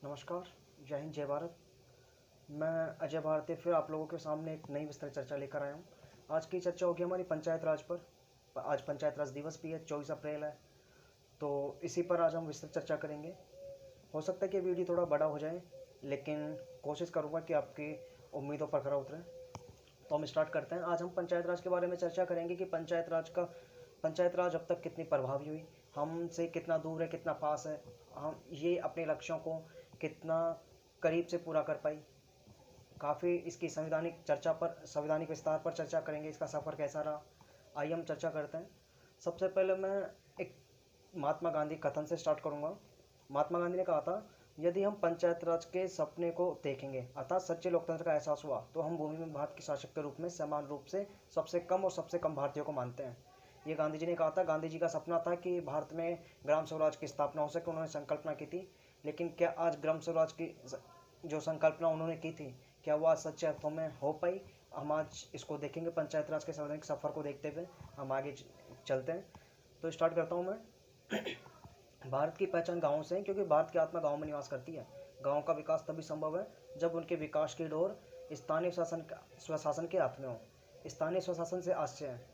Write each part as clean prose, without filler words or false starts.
नमस्कार। जय हिंद, जय भारत। मैं अजय भारती फिर आप लोगों के सामने एक नई विस्तृत चर्चा लेकर आया हूँ। आज की चर्चा होगी हमारी पंचायत राज पर। आज पंचायत राज दिवस भी है, 24 अप्रैल है, तो इसी पर आज हम विस्तृत चर्चा करेंगे। हो सकता है कि वीडियो थोड़ा बड़ा हो जाए, लेकिन कोशिश करूँगा कि आपकी उम्मीदों पर खरा उतरे। तो हम स्टार्ट करते हैं। आज हम पंचायत राज के बारे में चर्चा करेंगे कि पंचायत राज अब तक कितनी प्रभावी हुई, हमसे कितना दूर है, कितना पास है, हम ये अपने लक्ष्यों को कितना करीब से पूरा कर पाई। काफ़ी इसकी संवैधानिक विस्तार पर चर्चा करेंगे, इसका सफ़र कैसा रहा। आइए हम चर्चा करते हैं। सबसे पहले मैं एक महात्मा गांधी कथन से स्टार्ट करूंगा। महात्मा गांधी ने कहा था, यदि हम पंचायत राज के सपने को देखेंगे अर्थात सच्चे लोकतंत्र का एहसास हुआ तो हम भूमि में भारत के शासक के रूप में समान रूप से सबसे कम और सबसे कम भारतीयों को मानते हैं। ये गांधी जी ने कहा था। गांधी जी का सपना था कि भारत में ग्राम स्वराज की स्थापना हो सके, उन्होंने संकल्पना की थी। लेकिन क्या आज ग्राम स्वराज की जो संकल्पना उन्होंने की थी, क्या वो आज सच्चे अर्थों में हो पाई? हम आज इसको देखेंगे। पंचायत राज के संवैधानिक सफ़र को देखते हुए हम आगे चलते हैं। तो स्टार्ट करता हूँ मैं। भारत की पहचान गाँव से है, क्योंकि भारत की आत्मा गाँव में निवास करती है। गाँव का विकास तभी संभव है जब उनके विकास की डोर स्थानीय स्वशासन के हाथ में हो। स्थानीय स्वशासन से आशय है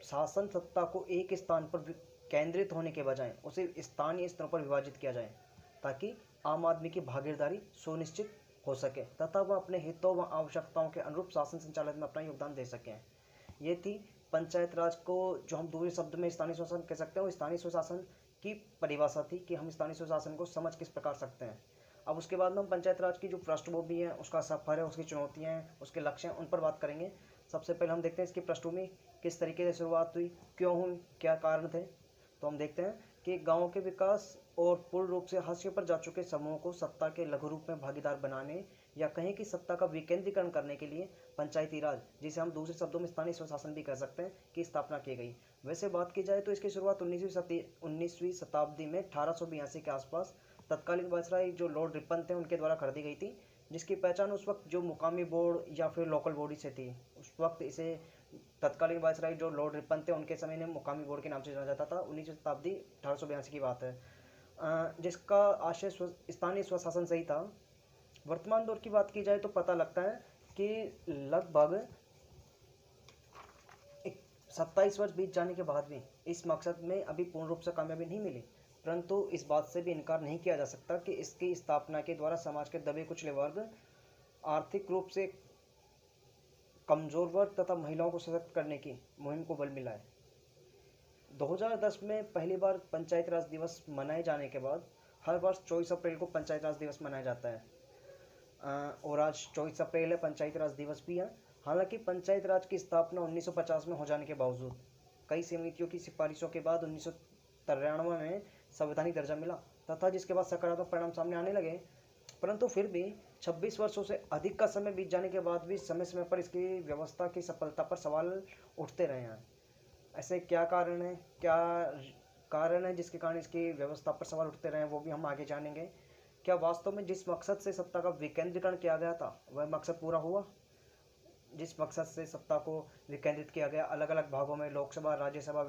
शासन सत्ता को एक स्थान पर केंद्रित होने के बजाय उसे स्थानीय स्तरों पर विभाजित किया जाए, ताकि आम आदमी की भागीदारी सुनिश्चित हो सके तथा वह अपने हितों व आवश्यकताओं के अनुरूप शासन संचालन में अपना योगदान दे सकें। ये थी पंचायत राज को, जो हम दूसरे शब्द में स्थानीय स्वशासन कह सकते हैं, वो स्थानीय स्वशासन की परिभाषा थी कि हम स्थानीय स्वशासन को समझ किस प्रकार सकते हैं। अब उसके बाद में हम पंचायत राज की जो पृष्ठभूमि है, उसका सफर है, उसकी चुनौतियाँ हैं, उसके लक्ष्य हैं, उन पर बात करेंगे। सबसे पहले हम देखते हैं इसकी पृष्ठभूमि किस तरीके से शुरुआत हुई, क्यों हुई, क्या कारण थे। तो हम देखते हैं कि गाँव के विकास और पूर्ण रूप से हाशिए पर जा चुके समूहों को सत्ता के लघु रूप में भागीदार बनाने या कहें कि सत्ता का विकेंद्रीकरण करने के लिए पंचायती राज, जिसे हम दूसरे शब्दों में स्थानीय स्वशासन भी कह सकते हैं, की स्थापना की गई। वैसे बात की जाए तो इसकी शुरुआत 19वीं शताब्दी में 1882 के आसपास तत्कालीन वायसराय जो लॉर्ड रिपन थे उनके द्वारा कर दी गई थी, जिसकी पहचान उस वक्त जो मुकामी बोर्ड या फिर लोकल बॉडी से थी। उस वक्त इसे तत्कालीन वायसराय जो लॉर्ड रिपन थे उनके समय में मुकामी बोर्ड के नाम से जाना जाता था। 19वीं शताब्दी 1882 की बात है, जिसका आशय स्थानीय स्वशासन से ही था। वर्तमान दौर की बात की जाए तो पता लगता है कि लगभग 27 वर्ष बीत जाने के बाद भी इस मकसद में अभी पूर्ण रूप से कामयाबी नहीं मिली, परंतु इस बात से भी इनकार नहीं किया जा सकता कि इसकी स्थापना के द्वारा समाज के दबे कुचले वर्ग, आर्थिक रूप से कमजोर वर्ग तथा महिलाओं को सशक्त करने की मुहिम को बल मिला है। 2010 में पहली बार पंचायत राज दिवस मनाए जाने के बाद हर वर्ष 24 अप्रैल को पंचायत राज दिवस मनाया जाता है, और आज 24 अप्रैल है, पंचायत राज दिवस भी है। हालांकि पंचायत राज की स्थापना 1950 में हो जाने के बावजूद कई समितियों की सिफारिशों के बाद 1993 में संवैधानिक दर्जा मिला तथा जिसके बाद सकारात्मक परिणाम सामने आने लगे, परंतु फिर भी 26 वर्षों से अधिक का समय बीत जाने के बाद भी समय समय पर इसकी व्यवस्था की सफलता पर सवाल उठते रहे हैं। ऐसे क्या कारण है जिसके कारण इसकी व्यवस्था पर सवाल उठते रहे हैं, वो भी हम आगे जानेंगे। क्या वास्तव में जिस मकसद से सत्ता का विकेंद्रीकरण किया गया था वह मकसद पूरा हुआ? जिस मकसद से सत्ता को विकेंद्रित किया गया, अलग अलग भागों में लोकसभा, राज्यसभा,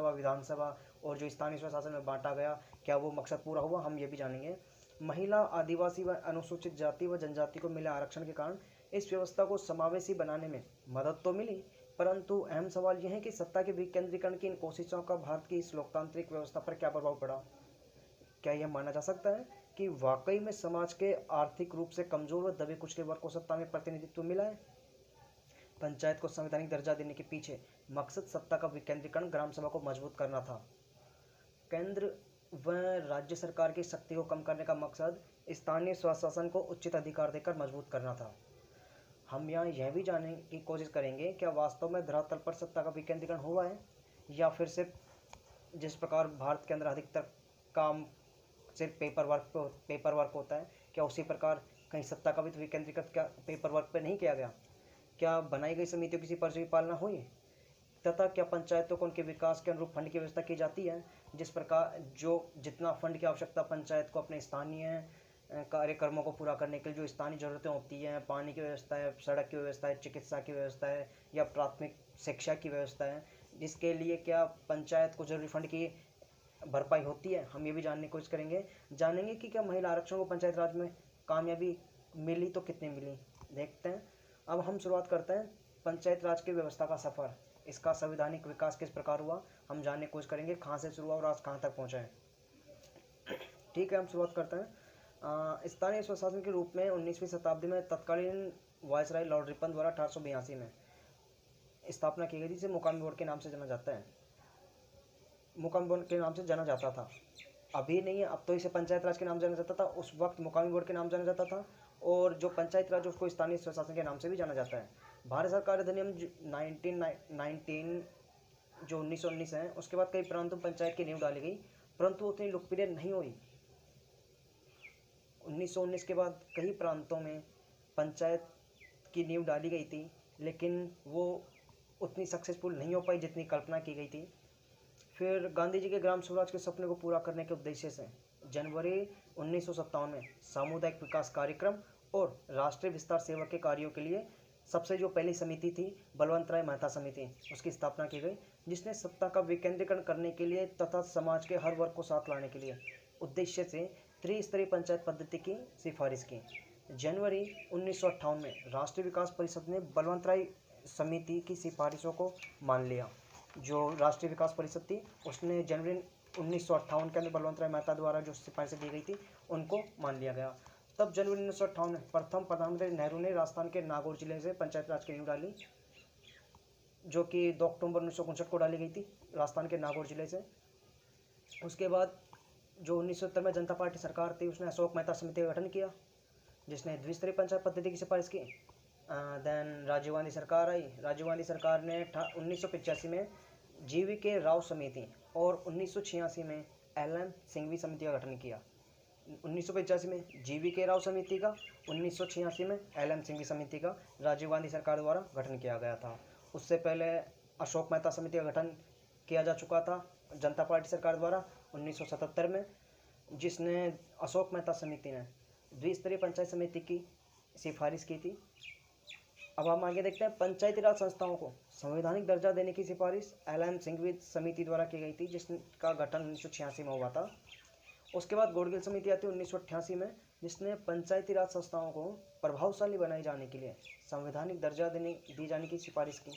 विधानसभा और जो स्थानीय स्वशासन में बांटा गया, क्या वो मकसद पूरा हुआ? हम ये भी जानेंगे। महिला, आदिवासी व अनुसूचित जाति व जनजाति को मिले आरक्षण के कारण इस व्यवस्था को समावेशी बनाने में मदद तो मिली, परंतु अहम सवाल यह है कि सत्ता के विकेंद्रीकरण की इन कोशिशों का भारत की इस लोकतांत्रिक व्यवस्था पर क्या प्रभाव पड़ा। क्या यह माना जा सकता है कि वाकई में समाज के आर्थिक रूप से कमजोर व दबे कुचले वर्ग को सत्ता में प्रतिनिधित्व मिला है? पंचायत को संवैधानिक दर्जा देने के पीछे मकसद सत्ता का विकेंद्रीकरण, ग्राम सभा को मजबूत करना था। केंद्र व राज्य सरकार की शक्ति को कम करने का मकसद स्थानीय स्वशासन को उचित अधिकार देकर मजबूत करना था। हम यहाँ यह भी जानने की कोशिश करेंगे, क्या वास्तव में धरातल पर सत्ता का विकेंद्रीकरण हुआ है, या फिर सिर्फ जिस प्रकार भारत के अंदर अधिकतर काम सिर्फ पेपर वर्क होता है, क्या उसी प्रकार कहीं सत्ता का भी तो विकेंद्रीकृत क्या पेपर वर्क पर नहीं किया गया? क्या बनाई गई समितियों की सिफारिशों की पालना हुई, तथा क्या पंचायतों को उनके विकास के अनुरूप फंड की व्यवस्था की जाती है? जिस प्रकार जो जितना फंड की आवश्यकता पंचायत को अपने स्थानीय कार्यक्रमों को पूरा करने के लिए जो स्थानीय ज़रूरतें होती हैं, पानी की व्यवस्था है, सड़क की व्यवस्था है, चिकित्सा की व्यवस्था है, या प्राथमिक शिक्षा की व्यवस्था है, जिसके लिए क्या पंचायत को जरूरी फंड की भरपाई होती है, हम ये भी जानने की कोशिश करेंगे। जानेंगे कि क्या महिला आरक्षण को पंचायत राज में कामयाबी मिली तो कितनी मिली, देखते हैं। अब हम शुरुआत करते हैं पंचायत राज की व्यवस्था का सफ़र, इसका संवैधानिक विकास किस प्रकार हुआ, हम जानने की कोशिश करेंगे कहाँ से शुरू हुआ और आज कहाँ तक पहुँचा है। ठीक है, हम शुरुआत करते हैं। स्थानीय स्वशासन के रूप में 19वीं शताब्दी में तत्कालीन वायसराय लॉर्ड रिपन द्वारा 1882 में स्थापना की गई, जिसे मुकामी बोर्ड के नाम से जाना जाता है, मुकामी बोर्ड के नाम से जाना जाता था। अभी नहीं है, अब तो इसे पंचायत राज के नाम जाना जाता था, उस वक्त मुकामी बोर्ड के नाम जाना जाता था, और जो पंचायत राज उसको स्थानीय स्वशासन के नाम से भी जाना जाता है। भारत सरकार अधिनियम 1919 जो 1919 है, उसके बाद कई प्रांतों में पंचायत की नींव डाली गई, परंतु उतनी लोकप्रिय नहीं हुई। 1919 के बाद कई प्रांतों में पंचायत की नींव डाली गई थी, लेकिन वो उतनी सक्सेसफुल नहीं हो पाई जितनी कल्पना की गई थी। फिर गांधी जी के ग्राम स्वराज के सपने को पूरा करने के उद्देश्य से जनवरी 1957 में सामुदायिक विकास कार्यक्रम और राष्ट्रीय विस्तार सेवा के कार्यों के लिए सबसे जो पहली समिति थी, बलवंत राय मेहता समिति, उसकी स्थापना की गई, जिसने सत्ता का विकेंद्रीकरण करने के लिए तथा समाज के हर वर्ग को साथ लाने के लिए उद्देश्य से त्रिस्तरीय पंचायत पद्धति की सिफारिश की। जनवरी 1958 में राष्ट्रीय विकास परिषद ने बलवंत राय समिति की सिफारिशों को मान लिया। जो राष्ट्रीय विकास परिषद थी उसने जनवरी 1958 के अंदर बलवंत राय मेहता द्वारा जो सिफारिशें दी गई थी उनको मान लिया गया। तब जनवरी 1958 में प्रथम प्रधानमंत्री नेहरू ने राजस्थान के नागौर जिले से पंचायत राज की नींव डाली, जो कि 2 अक्टूबर 1959 को डाली गई थी राजस्थान के नागौर जिले से। उसके बाद जो 1970 में जनता पार्टी सरकार थी उसने अशोक मेहता समिति का गठन किया, जिसने द्विस्तरीय पंचायत पद्धति की सिफारिश की। देन राजीव गांधी सरकार आई। राजीव गांधी सरकार ने 1985 में जीवी के राव समिति और 1986 में LM सिंघवी समिति का गठन किया। 1985 में जीवी के राव समिति का, 1986 में LM सिंघवी समिति का राजीव गांधी सरकार द्वारा गठन किया गया था। उससे पहले अशोक मेहता समिति का गठन किया जा चुका था जनता पार्टी सरकार द्वारा 1977 में, जिसने अशोक मेहता समिति ने द्विस्तरीय पंचायत समिति की सिफारिश की थी। अब हम आगे देखते हैं, पंचायती राज संस्थाओं को संवैधानिक दर्जा देने की सिफारिश LM सिंघवी समिति द्वारा की गई थी, जिसका गठन 1986 में हुआ था। उसके बाद गोडगिल समिति आती है 1988 में, जिसने पंचायती राज संस्थाओं को प्रभावशाली बनाए जाने के लिए संवैधानिक दर्जा दी जाने की सिफारिश की।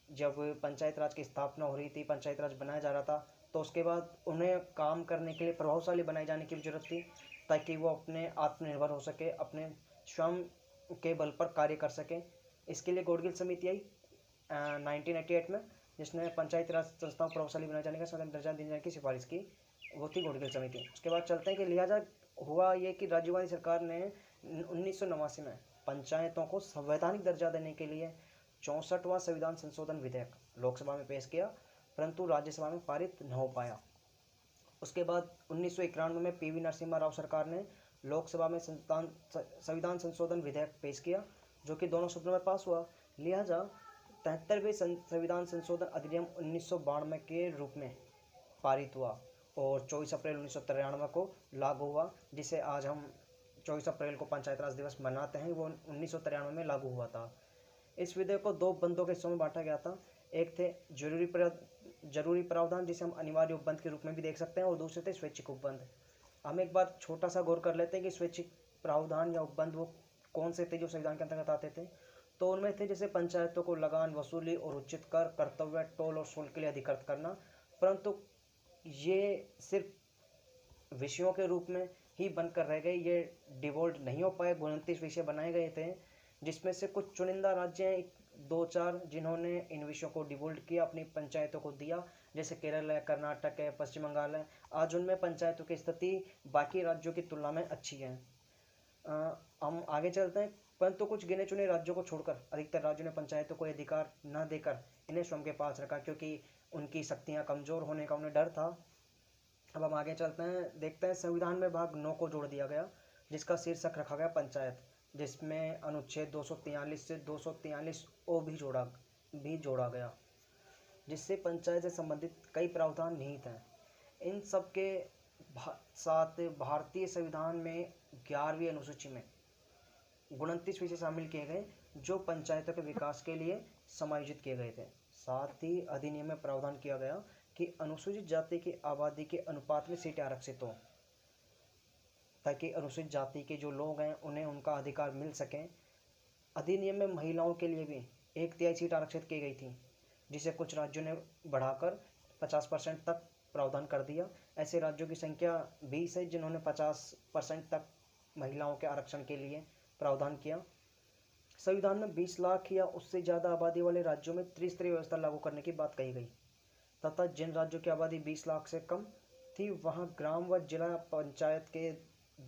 जब पंचायत राज की स्थापना हो रही थी, पंचायत राज बनाया जा रहा था, तो उसके बाद उन्हें काम करने के लिए प्रभावशाली बनाए जाने की जरूरत थी, ताकि वो अपने आत्मनिर्भर हो सके, अपने स्वयं के बल पर कार्य कर सकें। इसके लिए गोडगिल समिति आई 1988 में, जिसने पंचायती राज संस्थाओं को प्रभावशाली बनाए जाने का संवैधानिक दर्जा दिए जाने की सिफारिश की, वो थी गोडगिल समिति। उसके बाद चलते हैं कि लिहाजा हुआ ये कि राजीव गांधी सरकार ने 1989 में पंचायतों को संवैधानिक दर्जा देने के लिए 64वां संविधान संशोधन विधेयक लोकसभा में पेश किया, परंतु राज्यसभा में पारित न हो पाया। उसके बाद 1991 में PV नरसिम्हा राव सरकार ने लोकसभा में संविधान संशोधन विधेयक पेश किया, जो कि दोनों सदनों में पास हुआ। लिहाजा 73वें संविधान संशोधन अधिनियम 1992 के रूप में पारित हुआ और 24 अप्रैल 1993 को लागू हुआ, जिसे आज हम 24 अप्रैल को पंचायत राज दिवस मनाते हैं। वो 1993 में लागू हुआ था। इस विधेयक को 2 बंदों के हिस्सों में बांटा गया था। एक थे जरूरी प्रावधान, जिसे हम अनिवार्य उपबंध के रूप में भी देख सकते हैं, और दूसरे थे स्वैच्छिक उपबंध। हम एक बार छोटा सा गौर कर लेते हैं कि स्वैच्छिक प्रावधान या उपबंध वो कौन से थे जो संविधान के अंतर्गत आते थे। तो उनमें थे जैसे पंचायतों को लगान वसूली और उचित कर, कर्तव्य, टोल और शुल्क के लिए अधिकृत करना, परंतु ये सिर्फ विषयों के रूप में ही बनकर रह गए, ये डिवोल्व नहीं हो पाए। 29 विषय बनाए गए थे, जिसमें से कुछ चुनिंदा राज्य हैं 2-4 जिन्होंने इन विषयों को डिवोल्व किया, अपनी पंचायतों को दिया, जैसे केरल है, कर्नाटक है, पश्चिम बंगाल है। आज उनमें पंचायतों की स्थिति बाकी राज्यों की तुलना में अच्छी है। हम आगे चलते हैं, परंतु कुछ गिने चुने राज्यों को छोड़कर अधिकतर राज्यों ने पंचायतों को अधिकार न देकर इन्हें स्वयं के पास रखा, क्योंकि उनकी शक्तियाँ कमज़ोर होने का उन्हें डर था। अब हम आगे चलते हैं, देखते हैं संविधान में भाग 9 को जोड़ दिया गया, जिसका शीर्षक रखा गया पंचायत, जिसमें अनुच्छेद 243 से 243 ओ भी जोड़ा गया, जिससे पंचायत से संबंधित कई प्रावधान निहित हैं। इन सब के साथ भारतीय संविधान में 11वीं अनुसूची में 29 विषय शामिल किए गए, जो पंचायतों के विकास के लिए समायोजित किए गए थे। साथ ही अधिनियम में प्रावधान किया गया कि अनुसूचित जाति की आबादी के अनुपात में सीटें आरक्षित हों, ताकि अनुसूचित जाति के जो लोग हैं उन्हें उनका अधिकार मिल सकें। अधिनियम में महिलाओं के लिए भी 1/3 सीट आरक्षित की गई थी, जिसे कुछ राज्यों ने बढ़ाकर 50% तक प्रावधान कर दिया। ऐसे राज्यों की संख्या 20 है जिन्होंने 50% तक महिलाओं के आरक्षण के लिए प्रावधान किया। संविधान में 20 लाख या उससे ज़्यादा आबादी वाले राज्यों में त्रिस्तरीय व्यवस्था लागू करने की बात कही गई, तथा जिन राज्यों की आबादी 20 लाख से कम थी वहां ग्राम व जिला पंचायत के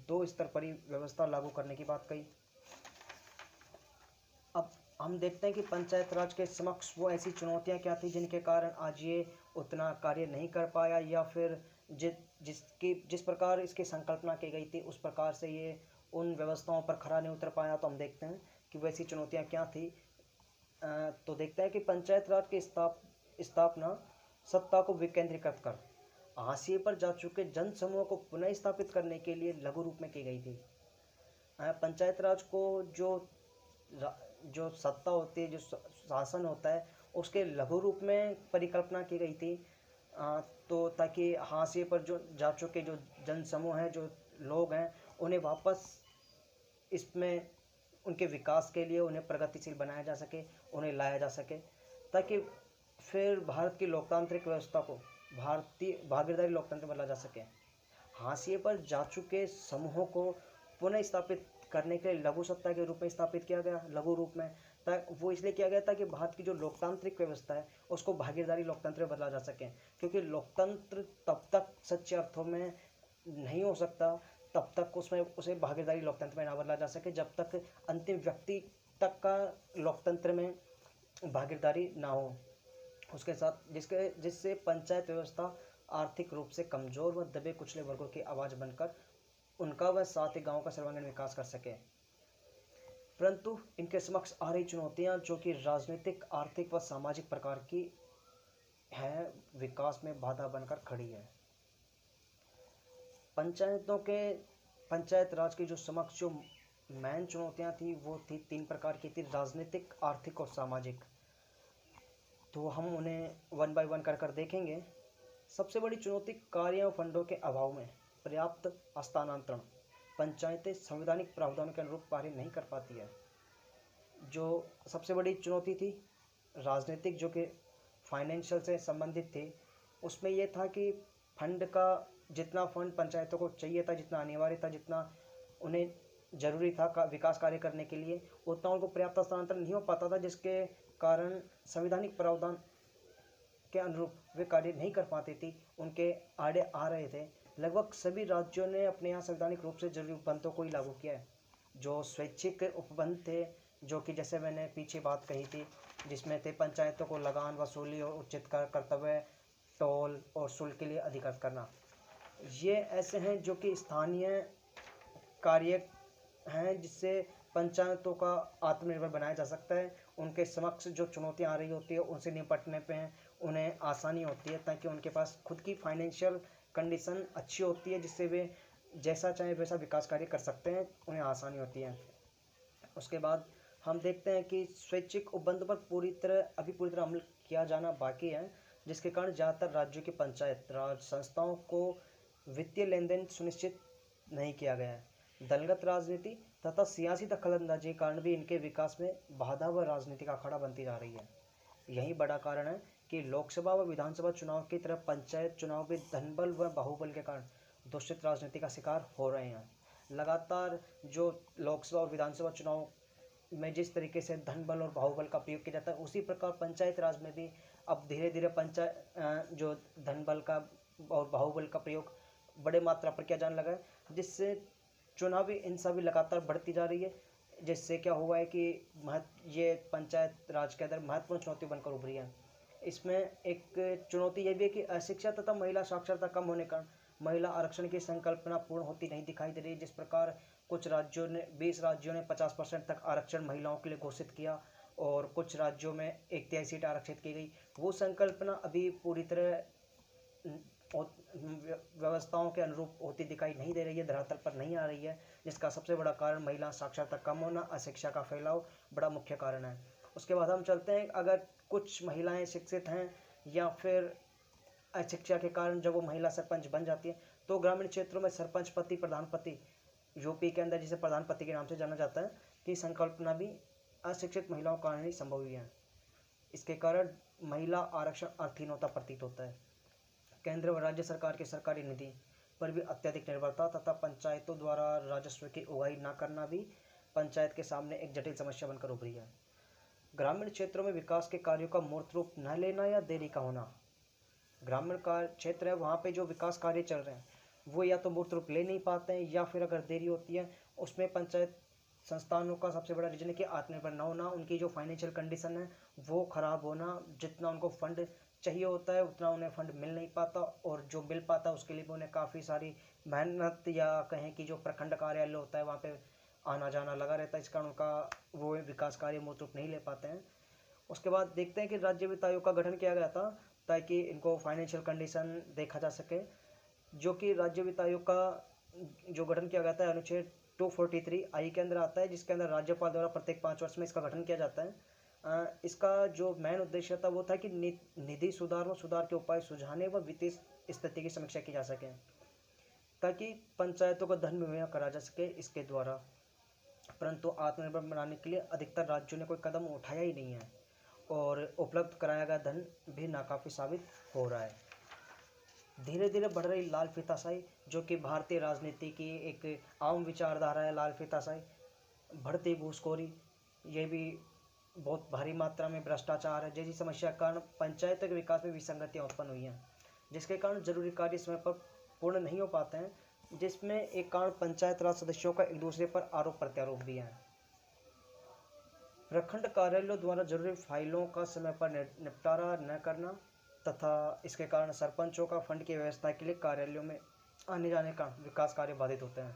2 स्तर पर ही व्यवस्था लागू करने की बात कही। अब हम देखते हैं कि पंचायत राज के समक्ष वो ऐसी चुनौतियां क्या थी जिनके कारण आज ये उतना कार्य नहीं कर पाया, या फिर जिस प्रकार इसकी संकल्पना की गई थी उस प्रकार से ये उन व्यवस्थाओं पर खरा नहीं उतर पाया। तो हम देखते हैं कि वैसी चुनौतियां क्या थी। तो देखते हैं कि पंचायत राज की स्थापना सत्ता को विकेंद्रीकृत कर हाशिए पर जा चुके जन समूह को पुनः स्थापित करने के लिए लघु रूप में की गई थी। पंचायत राज को जो सत्ता होती है, जो शासन होता है, उसके लघु रूप में परिकल्पना की गई थी। तो ताकि हाशिए पर जो जा चुके जो जन समूह हैं, जो लोग हैं, उन्हें वापस इसमें उनके विकास के लिए उन्हें प्रगतिशील बनाया जा सके, उन्हें लाया जा सके, ताकि फिर भारत की लोकतांत्रिक व्यवस्था को भारतीय भागीदारी लोकतंत्र बदला जा सके। हाशिए पर जा चुके समूहों को पुनः स्थापित करने के लिए लघु सत्ता के रूप में स्थापित किया गया, लघु रूप में। वो इसलिए किया गया ताकि भारत की जो लोकतांत्रिक व्यवस्था है उसको भागीदारी लोकतंत्र में बदला जा सके, क्योंकि लोकतंत्र तब तक सच्चे अर्थों में नहीं हो सकता, तब तक उसमें उसे भागीदारी लोकतंत्र में ना बदला जा सके जब तक अंतिम व्यक्ति तक का लोकतंत्र में भागीदारी ना हो उसके साथ, जिससे पंचायत व्यवस्था आर्थिक रूप से कमजोर व दबे कुचले वर्गों की आवाज़ बनकर उनका व साथ ही गाँव का सर्वांगीण विकास कर सके। परंतु इनके समक्ष आ रही चुनौतियां जो कि राजनीतिक, आर्थिक व सामाजिक प्रकार की है, विकास में बाधा बनकर खड़ी है। पंचायत राज की जो समक्ष जो मेन चुनौतियां थी वो थी 3 प्रकार की थी, राजनीतिक, आर्थिक और सामाजिक। तो हम उन्हें 1 बाय 1 कर देखेंगे। सबसे बड़ी चुनौती कार्य और फंडों के अभाव में पर्याप्त हस्तांतरण। पंचायतें संवैधानिक प्रावधानों के अनुरूप कार्य नहीं कर पाती है। जो सबसे बड़ी चुनौती थी राजनीतिक, जो कि फाइनेंशियल से संबंधित थी, उसमें यह था कि फंड का जितना फंड पंचायतों को चाहिए था, जितना अनिवार्य था, जितना उन्हें जरूरी था विकास कार्य करने के लिए, उतना उनको पर्याप्त हस्तांतरण नहीं हो पाता था, जिसके कारण संवैधानिक प्रावधान के अनुरूप वे कार्य नहीं कर पाती थी, उनके आड़े आ रहे थे। लगभग सभी राज्यों ने अपने यहाँ संवैधानिक रूप से जरूरी उपबंधों को ही लागू किया है। जो स्वैच्छिक उपबंध थे, जो कि जैसे मैंने पीछे बात कही थी, जिसमें थे पंचायतों को लगान वसूली और उचित कर्तव्य, टोल और शुल्क के लिए अधिकृत करना, ये ऐसे हैं जो कि स्थानीय कार्य हैं जिससे पंचायतों का आत्मनिर्भर बनाया जा सकता है। उनके समक्ष जो चुनौतियां आ रही होती है उनसे निपटने पे उन्हें आसानी होती है, ताकि उनके पास खुद की फाइनेंशियल कंडीशन अच्छी होती है, जिससे वे जैसा चाहे वैसा विकास कार्य कर सकते हैं, उन्हें आसानी होती है। उसके बाद हम देखते हैं कि स्वैच्छिक उपबंध पर पूरी तरह अमल किया जाना बाकी है, जिसके कारण ज़्यादातर राज्यों की पंचायत राज संस्थाओं को वित्तीय लेन देन सुनिश्चित नहीं किया गया है। दलगत राजनीति तथा सियासी दखलंदाजी के कारण भी इनके विकास में बाधा व राजनीतिक अखाड़ा बनती जा रही है। यही बड़ा कारण है कि लोकसभा व विधानसभा चुनाव की तरह पंचायत चुनाव भी धनबल व बाहुबल के कारण दूषित राजनीति का शिकार हो रहे हैं। लगातार जो लोकसभा और विधानसभा चुनाव में जिस तरीके से धनबल और बाहुबल का प्रयोग किया जाता है, उसी प्रकार पंचायत राज में भी अब धीरे धीरे जो धनबल का और बाहुबल का प्रयोग बड़े मात्रा पर किया जाने लगा है, जिससे चुनावी हिंसा भी लगातार बढ़ती जा रही है। जिससे क्या हुआ है कि ये पंचायत राज के अंदर महत्वपूर्ण चुनौती बनकर उभरी है। इसमें एक चुनौती यह भी है कि अशिक्षा तथा महिला साक्षरता कम होने का महिला आरक्षण की संकल्पना पूर्ण होती नहीं दिखाई दे रही है। जिस प्रकार कुछ राज्यों ने 20 राज्यों ने 50% तक आरक्षण महिलाओं के लिए घोषित किया और कुछ राज्यों में 1/3 सीट आरक्षित की गई, वो संकल्पना अभी पूरी तरह व्यवस्थाओं के अनुरूप होती दिखाई नहीं दे रही है, धरातल पर नहीं आ रही है, जिसका सबसे बड़ा कारण महिला साक्षरता कम होना, अशिक्षा का फैलाव बड़ा मुख्य कारण है। उसके बाद हम चलते हैं, अगर कुछ महिलाएं शिक्षित हैं या फिर अशिक्षा के कारण जब वो महिला सरपंच बन जाती है तो ग्रामीण क्षेत्रों में सरपंच पति प्रधानपति, यूपी के अंदर जिसे प्रधानपति के नाम से जाना जाता है, की संकल्पना भी अशिक्षित महिलाओं के कारण ही संभव हुई है। इसके कारण महिला आरक्षण अर्थहीन होता प्रतीत होता है। केंद्र व राज्य सरकार के सरकारी निधि पर भी अत्यधिक निर्भरता तथा पंचायतों द्वारा राजस्व की उगाही न करना भी पंचायत के सामने एक जटिल समस्या बनकर उभरी है। ग्रामीण क्षेत्रों में विकास के कार्यों का मूर्त रूप न लेना या देरी का होना। ग्रामीण कार्य क्षेत्र है, वहाँ पे जो विकास कार्य चल रहे हैं वो या तो मूर्त रूप ले नहीं पाते हैं, या फिर अगर देरी होती है उसमें पंचायत संस्थानों का सबसे बड़ा रीजन है कि आत्मनिर्भर न होना, उनकी जो फाइनेंशियल कंडीशन है वो ख़राब होना। जितना उनको फंड चाहिए होता है उतना उन्हें फंड मिल नहीं पाता, और जो मिल पाता है उसके लिए भी उन्हें काफ़ी सारी मेहनत, या कहें कि जो प्रखंड कार्यालय होता है वहाँ पे आना जाना लगा रहता है। इस कारण उनका वो विकास कार्य मूर्त रूप नहीं ले पाते हैं। उसके बाद देखते हैं कि राज्य वित्त आयोग का गठन किया गया था ताकि इनको फाइनेंशियल कंडीशन देखा जा सके, जो कि राज्य वित्त आयोग का जो गठन किया गया था अनुच्छेद 243 आई के अंदर आता है, जिसके अंदर राज्यपाल द्वारा प्रत्येक 5 वर्ष में इसका गठन किया जाता है। इसका जो मेन उद्देश्य था वो था कि निधि सुधार व सुधार के उपाय सुझाने व वित्तीय स्थिति की समीक्षा की जा सके ताकि पंचायतों को धन मुहैया करा जा सके इसके द्वारा। परंतु आत्मनिर्भर बनाने के लिए अधिकतर राज्यों ने कोई कदम उठाया ही नहीं है, और उपलब्ध कराया गया धन भी नाकाफी साबित हो रहा है। धीरे धीरे बढ़ रही लाल फीताशाही, जो कि भारतीय राजनीति की एक आम विचारधारा है, लाल फीताशाही, बढ़ती घूसखोरी, ये भी बहुत भारी मात्रा में भ्रष्टाचार है, जैसी समस्या के कारण पंचायत के विकास में विसंगतियाँ उत्पन्न हुई हैं, जिसके कारण जरूरी कार्य समय पर पूर्ण नहीं हो पाते हैं, जिसमें एक कारण पंचायत राज सदस्यों का एक दूसरे पर आरोप प्रत्यारोप भी है। प्रखंड कार्यालयों द्वारा जरूरी फाइलों का समय पर निपटारा न करना तथा इसके कारण सरपंचों का फंड की व्यवस्था के लिए कार्यालयों में आने जाने का विकास कार्य बाधित होते हैं,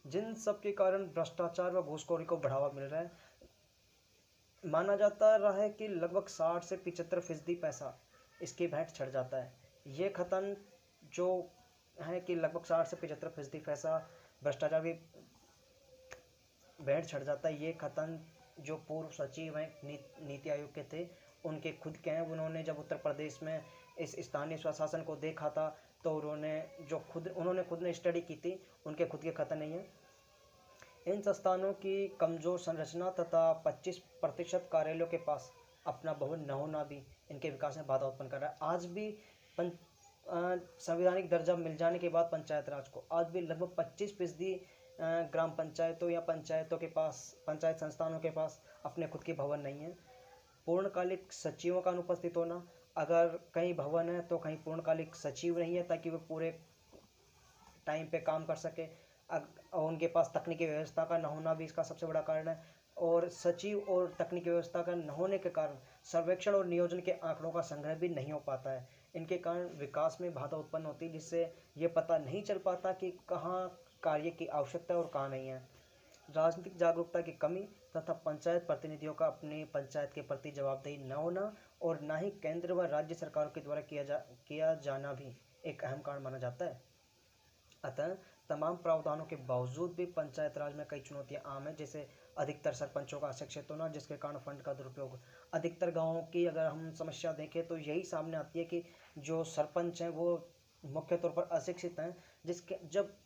जिन सब के कारण भ्रष्टाचार व घूसखोरी को बढ़ावा मिल रहा है। माना जाता रहा है कि लगभग 60 से 75% पैसा इसकी भेंट चढ़ जाता है। ये खतन जो है कि लगभग 60 से 75% पैसा भ्रष्टाचार भी भेंट चढ़ जाता है। ये खतन जो पूर्व सचिव हैं नीति आयोग के थे, उनके खुद के हैं। उन्होंने जब उत्तर प्रदेश में इस स्थानीय स्वशासन को देखा था तो उन्होंने खुद ने स्टडी की थी, उनके खुद के खतन नहीं है। इन संस्थानों की कमजोर संरचना तथा 25% कार्यालयों के पास अपना भवन न होना भी इनके विकास में बाधा उत्पन्न कर रहा है। आज भी संवैधानिक दर्जा मिल जाने के बाद पंचायत राज को आज भी लगभग 25% ग्राम पंचायतों या पंचायतों के पास, पंचायत संस्थानों के पास अपने खुद के भवन नहीं है। पूर्णकालिक सचिवों का अनुपस्थित होना, अगर कहीं भवन है तो कहीं पूर्णकालिक सचिव नहीं है ताकि वो पूरे टाइम पे काम कर सके। उनके पास तकनीकी व्यवस्था का न होना भी इसका सबसे बड़ा कारण है, और सचिव और तकनीकी व्यवस्था का न होने के कारण सर्वेक्षण और नियोजन के आंकड़ों का संग्रह भी नहीं हो पाता है। इनके कारण विकास में बाधा उत्पन्न होती है, जिससे ये पता नहीं चल पाता कि कहाँ कार्य की आवश्यकता और कहाँ नहीं है। राजनीतिक जागरूकता की कमी तथा पंचायत प्रतिनिधियों का अपनी पंचायत के प्रति जवाबदेही न होना और न ही केंद्र व राज्य सरकारों के द्वारा किया जाना भी एक अहम कारण माना जाता है। अतः तमाम प्रावधानों के बावजूद भी पंचायत राज में कई चुनौतियां आम हैं, जैसे अधिकतर सरपंचों का अशिक्षित होना, जिसके कारण फंड का दुरुपयोग। अधिकतर गाँवों की अगर हम समस्या देखें तो यही सामने आती है कि जो सरपंच हैं वो मुख्य तौर पर अशिक्षित हैं, जिसके जब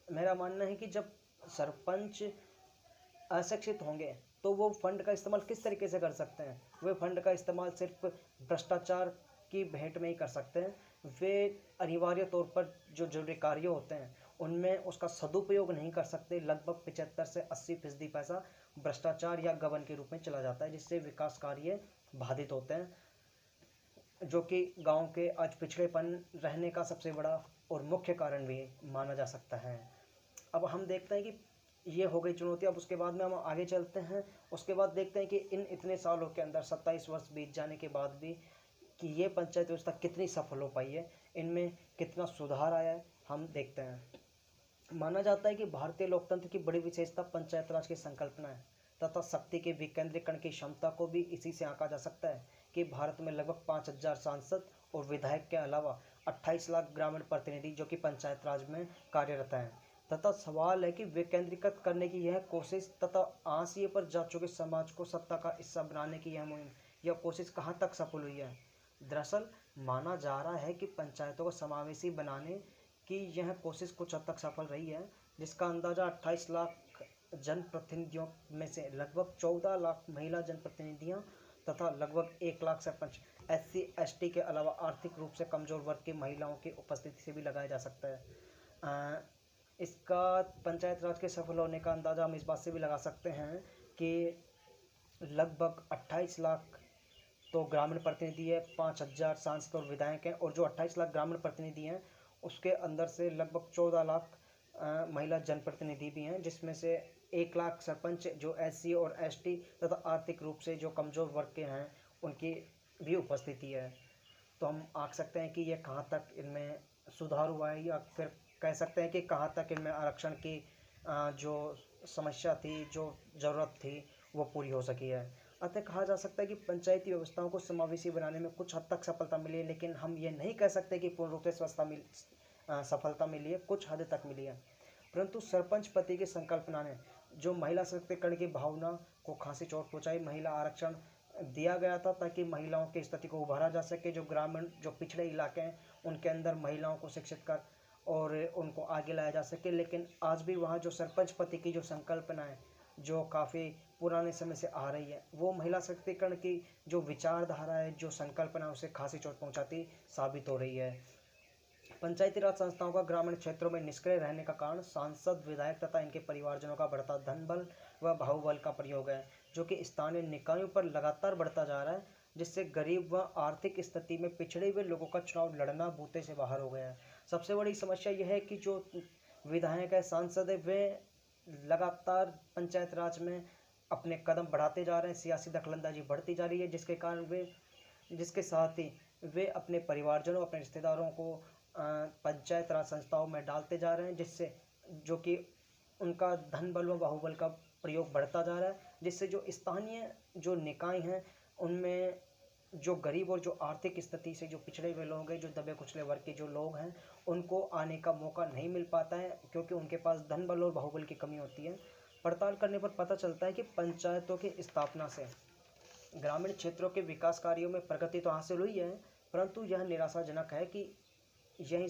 मेरा मानना है कि जब सरपंच अशिक्षित होंगे तो वो फंड का इस्तेमाल किस तरीके से कर सकते हैं। वे फंड का इस्तेमाल सिर्फ भ्रष्टाचार की भेंट में ही कर सकते हैं। वे अनिवार्य तौर पर जो जरूरी कार्य होते हैं उनमें उसका सदुपयोग नहीं कर सकते। लगभग 75 से 80% पैसा भ्रष्टाचार या गबन के रूप में चला जाता है, जिससे विकास कार्य बाधित होते हैं, जो कि गांव के आज पिछड़ेपन रहने का सबसे बड़ा और मुख्य कारण भी माना जा सकता है। अब हम देखते हैं कि ये हो गई चुनौती। अब उसके बाद में हम आगे चलते हैं। उसके बाद देखते हैं कि इन इतने सालों के अंदर 27 वर्ष बीत जाने के बाद भी कि ये पंचायत व्यवस्था कितनी सफल हो पाई है, इनमें कितना सुधार आया है, हम देखते हैं। माना जाता है कि भारतीय लोकतंत्र की बड़ी विशेषता पंचायत राज की संकल्पना है तथा शक्ति के विकेंद्रीकरण की क्षमता को भी इसी से आंका जा सकता है कि भारत में लगभग 5000 सांसद और विधायक के अलावा 28 लाख ग्रामीण प्रतिनिधि जो कि पंचायत राज में कार्यरत हैं, तथा सवाल है कि विकेंद्रीकृत करने की यह कोशिश तथा आसिए पर जा चुके समाज को सत्ता का हिस्सा बनाने की यह मुहिम, यह कोशिश कहाँ तक सफल हुई है। दरअसल माना जा रहा है कि पंचायतों को समावेशी बनाने की यह कोशिश कुछ हद तक सफल रही है, जिसका अंदाजा 28 लाख जनप्रतिनिधियों में से लगभग 14 लाख महिला जनप्रतिनिधियां तथा लगभग 1 लाख सरपंच SC ST के अलावा आर्थिक रूप से कमजोर वर्ग की महिलाओं की उपस्थिति से भी लगाया जा सकता है। इसका पंचायत राज के सफल होने का अंदाजा हम इस बात से भी लगा सकते हैं कि लगभग 28 लाख तो ग्रामीण प्रतिनिधि है, 5,000 सांसद और विधायक हैं, और जो 28 लाख ग्रामीण प्रतिनिधि हैं उसके अंदर से लगभग 14 लाख महिला जनप्रतिनिधि भी हैं, जिसमें से 1 लाख सरपंच जो SC और ST तथा आर्थिक रूप से जो कमज़ोर वर्ग के हैं उनकी भी उपस्थिति है। तो हम आंक सकते हैं कि ये कहाँ तक इनमें सुधार हुआ है, या फिर कह सकते हैं कि कहाँ तक इनमें आरक्षण की जो समस्या थी, जो ज़रूरत थी, वो पूरी हो सकी है। अतः कहा जा सकता है कि पंचायती व्यवस्थाओं को समावेशी बनाने में कुछ हद तक सफलता मिली है, लेकिन हम ये नहीं कह सकते कि पूर्ण रूप से सफलता मिली है, कुछ हद तक मिली है। परंतु सरपंच पति की संकल्पना ने जो महिला सशक्तिकरण की भावना को खासी चोट पहुंचाई। महिला आरक्षण दिया गया था ताकि महिलाओं की स्थिति को उभारा जा सके। जो ग्रामीण जो पिछड़े इलाके हैं उनके अंदर महिलाओं को शिक्षित कर और उनको आगे लाया जा सके, लेकिन आज भी वहाँ जो सरपंच पति की जो संकल्पना है जो काफ़ी पुराने समय से आ रही है, वो महिला सशक्तिकरण की जो विचारधारा है, जो संकल्पना है, उसे खासी चोट पहुंचाती साबित हो रही है। पंचायती राज संस्थाओं का ग्रामीण क्षेत्रों में निष्क्रिय रहने का कारण सांसद, विधायक तथा इनके परिवारजनों का बढ़ता धन बल व बाहुबल का प्रयोग है, जो कि स्थानीय निकायों पर लगातार बढ़ता जा रहा है, जिससे गरीब व आर्थिक स्थिति में पिछड़े हुए लोगों का चुनाव लड़ना बूते से बाहर हो गया है। सबसे बड़ी समस्या यह है कि जो विधायक है, सांसद है, वे लगातार पंचायत राज में अपने कदम बढ़ाते जा रहे हैं, सियासी दखलंदाजी बढ़ती जा रही है, जिसके साथ ही वे अपने परिवारजनों, अपने रिश्तेदारों को पंचायत राज संस्थाओं में डालते जा रहे हैं, जिससे जो कि उनका धन बल व बाहुबल का प्रयोग बढ़ता जा रहा है, जिससे जो स्थानीय जो निकाय हैं उनमें जो गरीब और जो आर्थिक स्थिति से जो पिछड़े हुए लोग हैं, जो दबे कुचले वर्ग के जो लोग हैं, उनको आने का मौका नहीं मिल पाता है, क्योंकि उनके पास धन बल और बाहुबल की कमी होती है। पड़ताल करने पर पता चलता है कि पंचायतों की स्थापना से ग्रामीण क्षेत्रों के विकास कार्यों में प्रगति तो हासिल हुई है, परंतु यह निराशाजनक है कि यही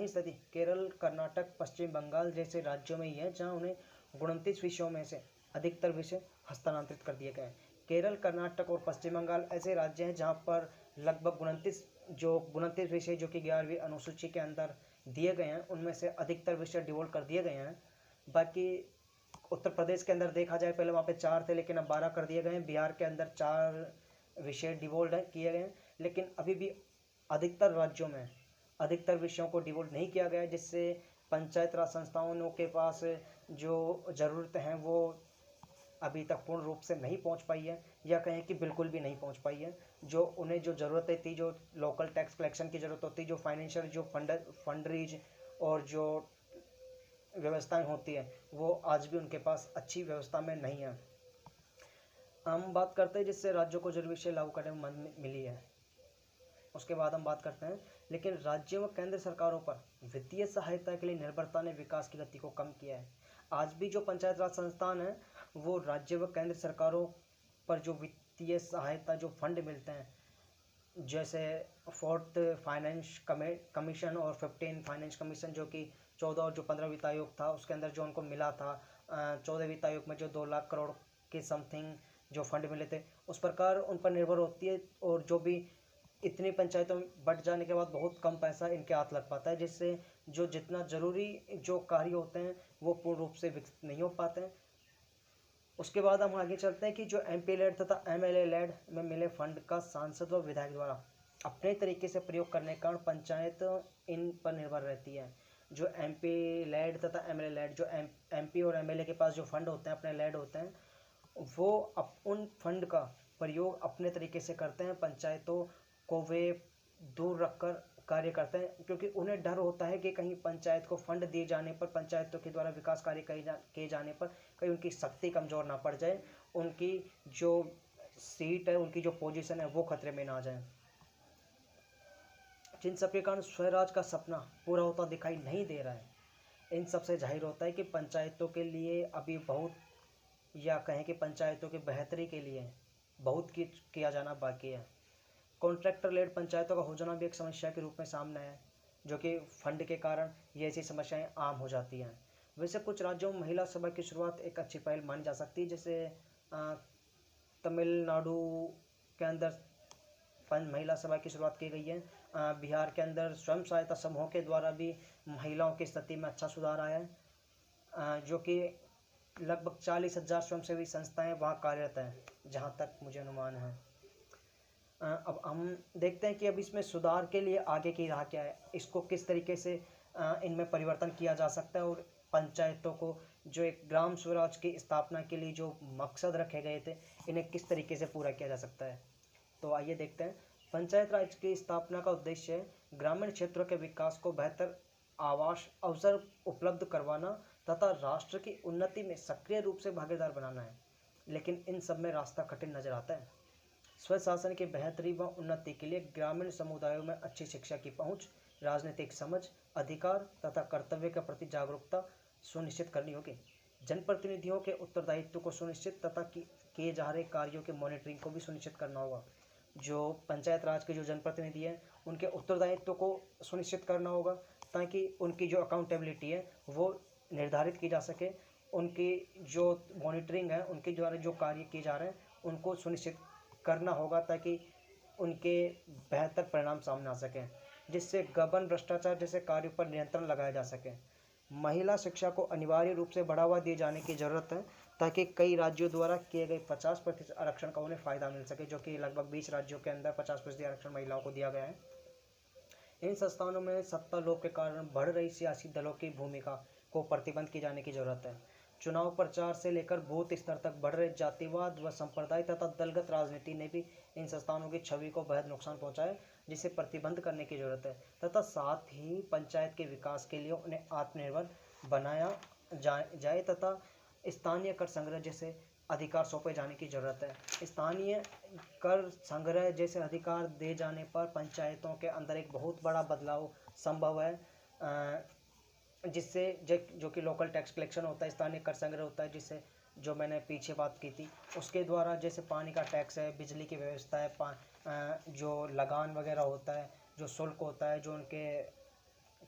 स्थिति केरल, कर्नाटक, पश्चिम बंगाल जैसे राज्यों में ही है, जहां उन्हें 29 विषयों में से अधिकतर विषय हस्तांतरित कर दिए गए। केरल, कर्नाटक और पश्चिम बंगाल ऐसे राज्य हैं जहां पर लगभग 29 विषय जो कि 11वीं अनुसूची के अंदर दिए गए हैं, उनमें से अधिकतर विषय डिवोल्व कर दिए गए हैं। बाकी उत्तर प्रदेश के अंदर देखा जाए, पहले वहाँ पे 4 थे, लेकिन अब 12 कर दिए गए हैं। बिहार के अंदर 4 विषय डिवोल्व किए गए हैं, लेकिन अभी भी अधिकतर राज्यों में अधिकतर विषयों को डिवोल्व नहीं किया गया है, जिससे पंचायत राज संस्थाओं के पास जो ज़रूरत है वो अभी तक पूर्ण रूप से नहीं पहुंच पाई है, या कहें कि बिल्कुल भी नहीं पहुंच पाई है। जो उन्हें जो ज़रूरतें थी, जो लोकल टैक्स कलेक्शन की ज़रूरत होती, जो फाइनेंशियल जो फंडरीज और जो व्यवस्थाएं होती है, वो आज भी उनके पास अच्छी व्यवस्था में नहीं है। हम बात करते हैं जिससे राज्यों को जरूरी विषय लागू करने में मदद मिली है, उसके बाद हम बात करते हैं। लेकिन राज्यों व केंद्र सरकारों पर वित्तीय सहायता के लिए निर्भरता ने विकास की गति को कम किया है। आज भी जो पंचायत राज संस्थान है वो राज्य व केंद्र सरकारों पर जो वित्तीय सहायता जो फंड मिलते हैं, जैसे 4th फाइनेंस कमीशन और 15 फाइनेंस कमीशन, जो कि 14 और जो 15 वित्त आयोग था उसके अंदर जो उनको मिला था, 14 वित्त आयोग में जो 2 लाख करोड़ के समथिंग जो फंड मिले थे, उस प्रकार उन पर निर्भर होती है। और जो भी इतनी पंचायतों में बट जाने के बाद बहुत कम पैसा इनके हाथ लग पाता है, जिससे जो जितना ज़रूरी जो कार्य होते हैं वो पूर्ण रूप से विकसित नहीं हो पाते हैं। उसके बाद हम आगे चलते हैं कि जो MP लेड तथा MLA लेड में मिले फंड का सांसद व विधायक द्वारा अपने तरीके से प्रयोग करने के कारण पंचायत इन पर निर्भर रहती है। जो MP लेड तथा MLA लेड, जो MP और MLA के पास जो फंड होते हैं, अपने लेड होते हैं, वो उन फंड का प्रयोग अपने तरीके से करते हैं। पंचायतों को वे दूर रखकर कार्य करते हैं, क्योंकि उन्हें डर होता है कि कहीं पंचायत को फंड दिए जाने पर, पंचायतों के द्वारा विकास कार्य किए जाने पर कहीं उनकी शक्ति कमज़ोर ना पड़ जाए, उनकी जो सीट है, उनकी जो पोजीशन है वो खतरे में ना आ जाए। जिन सबके कारण स्वराज का सपना पूरा होता दिखाई नहीं दे रहा है, इन सबसे जाहिर होता है कि पंचायतों के लिए अभी बहुत, या कहें कि पंचायतों की बेहतरी के लिए बहुत किया जाना बाकी है। कॉन्ट्रैक्टर लेड पंचायतों का हो जाना भी एक समस्या के रूप में सामने है, जो कि फंड के कारण ये ऐसी समस्याएं आम हो जाती हैं। वैसे कुछ राज्यों में महिला सभा की शुरुआत एक अच्छी पहल मानी जा सकती है, जैसे तमिलनाडु के अंदर महिला सभा की शुरुआत की गई है। बिहार के अंदर स्वयं सहायता समूहों के द्वारा भी महिलाओं की स्थिति में अच्छा सुधार आया है, जो कि लगभग 40,000 स्वयंसेवी संस्थाएं वहाँ कार्यरत हैं, जहाँ तक मुझे अनुमान है। अब हम देखते हैं कि अब इसमें सुधार के लिए आगे की राह क्या है, इसको किस तरीके से इनमें परिवर्तन किया जा सकता है, और पंचायतों को जो एक ग्राम स्वराज की स्थापना के लिए जो मकसद रखे गए थे, इन्हें किस तरीके से पूरा किया जा सकता है। तो आइए देखते हैं। पंचायत राज की स्थापना का उद्देश्य है ग्रामीण क्षेत्रों के विकास को बेहतर आवास अवसर उपलब्ध करवाना तथा राष्ट्र की उन्नति में सक्रिय रूप से भागीदार बनाना है। लेकिन इन सब में रास्ता कठिन नजर आता है। स्वशासन की बेहतरी व उन्नति के लिए ग्रामीण समुदायों में अच्छी शिक्षा की पहुंच, राजनीतिक समझ, अधिकार तथा कर्तव्य के प्रति जागरूकता सुनिश्चित करनी होगी। जनप्रतिनिधियों के उत्तरदायित्व को सुनिश्चित तथा किए जा रहे कार्यों के मॉनिटरिंग को भी सुनिश्चित करना होगा। जो पंचायत राज के जो जनप्रतिनिधि हैं, उनके उत्तरदायित्व को सुनिश्चित करना होगा, ताकि उनकी जो अकाउंटेबिलिटी है वो निर्धारित की जा सके। उनकी जो मॉनिटरिंग है, उनके द्वारा जो कार्य किए जा रहे हैं, उनको सुनिश्चित करना होगा, ताकि उनके बेहतर परिणाम सामने आ सकें, जिससे गबन भ्रष्टाचार जैसे कार्यों पर नियंत्रण लगाया जा सके। महिला शिक्षा को अनिवार्य रूप से बढ़ावा दिए जाने की ज़रूरत है, ताकि कई राज्यों द्वारा किए गए 50% आरक्षण का उन्हें फ़ायदा मिल सके, जो कि लगभग 20 राज्यों के अंदर 50% आरक्षण महिलाओं को दिया गया है। इन संस्थानों में सत्ता लोभ के कारण बढ़ रही सियासी दलों की भूमिका को प्रतिबंध की जाने की जरूरत है। चुनाव प्रचार से लेकर बूथ स्तर तक बढ़ रहे जातिवाद व संप्रदाय तथा दलगत राजनीति ने भी इन संस्थानों की छवि को बेहद नुकसान पहुंचाया, जिसे प्रतिबंध करने की जरूरत है। तथा साथ ही पंचायत के विकास के लिए उन्हें आत्मनिर्भर बनाया जाए तथा स्थानीय कर संग्रह जैसे अधिकार सौंपे जाने की जरूरत है। स्थानीय कर संग्रह जैसे अधिकार दे जाने पर पंचायतों के अंदर एक बहुत बड़ा बदलाव संभव है, जिससे जो कि लोकल टैक्स कलेक्शन होता है, स्थानीय कर संग्रह होता है, जिससे जो मैंने पीछे बात की थी उसके द्वारा, जैसे पानी का टैक्स है, बिजली की व्यवस्था है, जो लगान वगैरह होता है, जो शुल्क होता है, जो उनके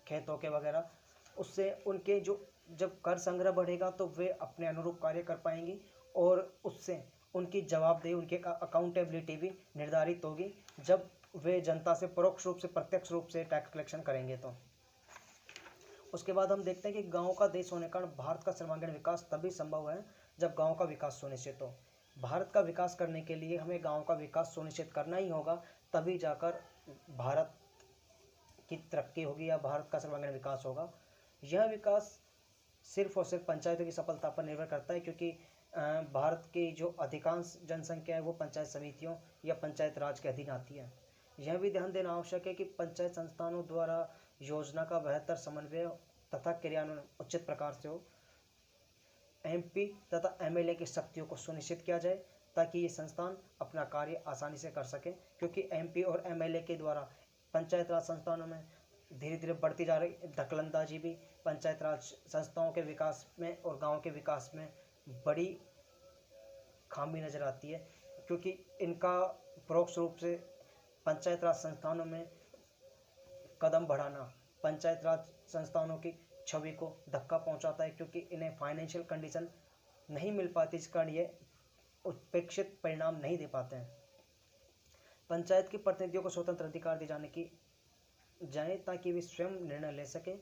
खेतों के वगैरह, उससे उनके जो जब कर संग्रह बढ़ेगा तो वे अपने अनुरूप कार्य कर पाएंगी, और उससे उनकी जवाबदेही, उनकी अकाउंटेबिलिटी भी निर्धारित होगी, जब वे जनता से परोक्ष रूप से प्रत्यक्ष रूप से टैक्स कलेक्शन करेंगे। तो उसके बाद हम देखते हैं कि गांव का देश होने के कारण भारत का सर्वांगीण विकास तभी संभव है जब गांव का विकास सुनिश्चित हो। भारत का विकास करने के लिए हमें गांव का विकास सुनिश्चित करना ही होगा, तभी जाकर भारत की तरक्की होगी या भारत का सर्वांगीण विकास होगा। यह विकास सिर्फ और सिर्फ पंचायतों की सफलता पर निर्भर करता है, क्योंकि भारत की जो अधिकांश जनसंख्या है वो पंचायत समितियों या पंचायत राज के अधीन आती है। यह भी ध्यान देना आवश्यक है कि पंचायत संस्थानों द्वारा योजना का बेहतर समन्वय तथा क्रियान्वयन उचित प्रकार से हो। एमपी तथा एमएलए की शक्तियों को सुनिश्चित किया जाए, ताकि ये संस्थान अपना कार्य आसानी से कर सकें, क्योंकि एमपी और एमएलए के द्वारा पंचायत राज संस्थानों में धीरे धीरे बढ़ती जा रही दखलंदाजी भी पंचायत राज संस्थाओं के विकास में और गाँव के विकास में बड़ी खामी नज़र आती है, क्योंकि इनका परोक्ष रूप से पंचायत राज संस्थानों में कदम बढ़ाना पंचायत राज संस्थानों की छवि को धक्का पहुंचाता है, क्योंकि इन्हें फाइनेंशियल कंडीशन नहीं मिल पाती, इस कारण ये अपेक्षित परिणाम नहीं दे पाते हैं। पंचायत के प्रतिनिधियों को स्वतंत्र अधिकार दिए जाने की जाए, ताकि वे स्वयं निर्णय ले सकें,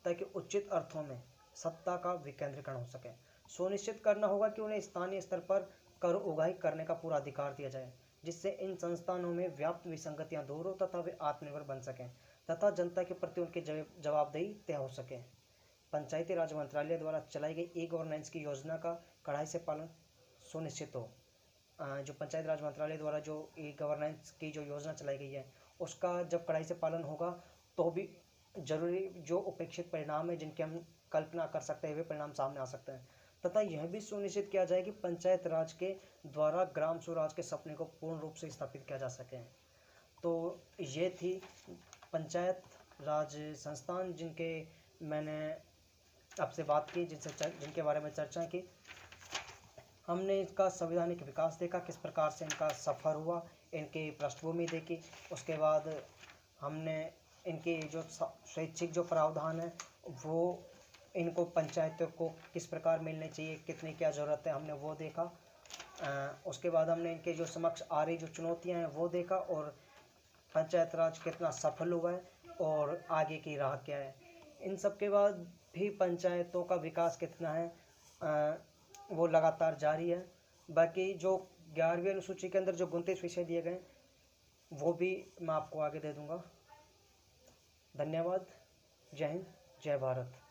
ताकि उचित अर्थों में सत्ता का विकेंद्रीकरण हो सके। सुनिश्चित करना होगा कि उन्हें स्थानीय स्तर पर कर उगाही करने का पूरा अधिकार दिया जाए, जिससे इन संस्थानों में व्याप्त विसंगतियां दूर हो तथा वे आत्मनिर्भर बन सकें तथा जनता के प्रति उनकी जवाबदेही तय हो सके। पंचायती राज मंत्रालय द्वारा चलाई गई ई गवर्नेंस की योजना का कड़ाई से पालन सुनिश्चित हो। जो पंचायत राज मंत्रालय द्वारा जो ई गवर्नेंस की जो योजना चलाई गई है, उसका जब कड़ाई से पालन होगा तो भी जरूरी जो अपेक्षित परिणाम है, जिनकी हम कल्पना कर सकते हैं, वे परिणाम सामने आ सकते हैं। तथा यह भी सुनिश्चित किया जाए कि पंचायत राज के द्वारा ग्राम स्वराज के सपने को पूर्ण रूप से स्थापित किया जा सके। तो ये थी पंचायत राज संस्थान जिनके मैंने आपसे बात की, जिनके बारे में चर्चा की। हमने इसका संवैधानिक विकास देखा, किस प्रकार से इनका सफ़र हुआ, इनकी पृष्ठभूमि देखी। उसके बाद हमने इनकी जो स्वैच्छिक जो प्रावधान है वो इनको पंचायतों को किस प्रकार मिलने चाहिए, कितनी क्या ज़रूरत है, हमने वो देखा। उसके बाद हमने इनके जो समक्ष आ रही जो चुनौतियां हैं वो देखा, और पंचायत राज कितना सफल हुआ है और आगे की राह क्या है। इन सब के बाद भी पंचायतों का विकास कितना है वो लगातार जारी है। बाकी जो 11वीं अनुसूची के अंदर जो 29 विषय दिए गए वो भी मैं आपको आगे दे दूंगा। धन्यवाद। जय हिंद, जय भारत।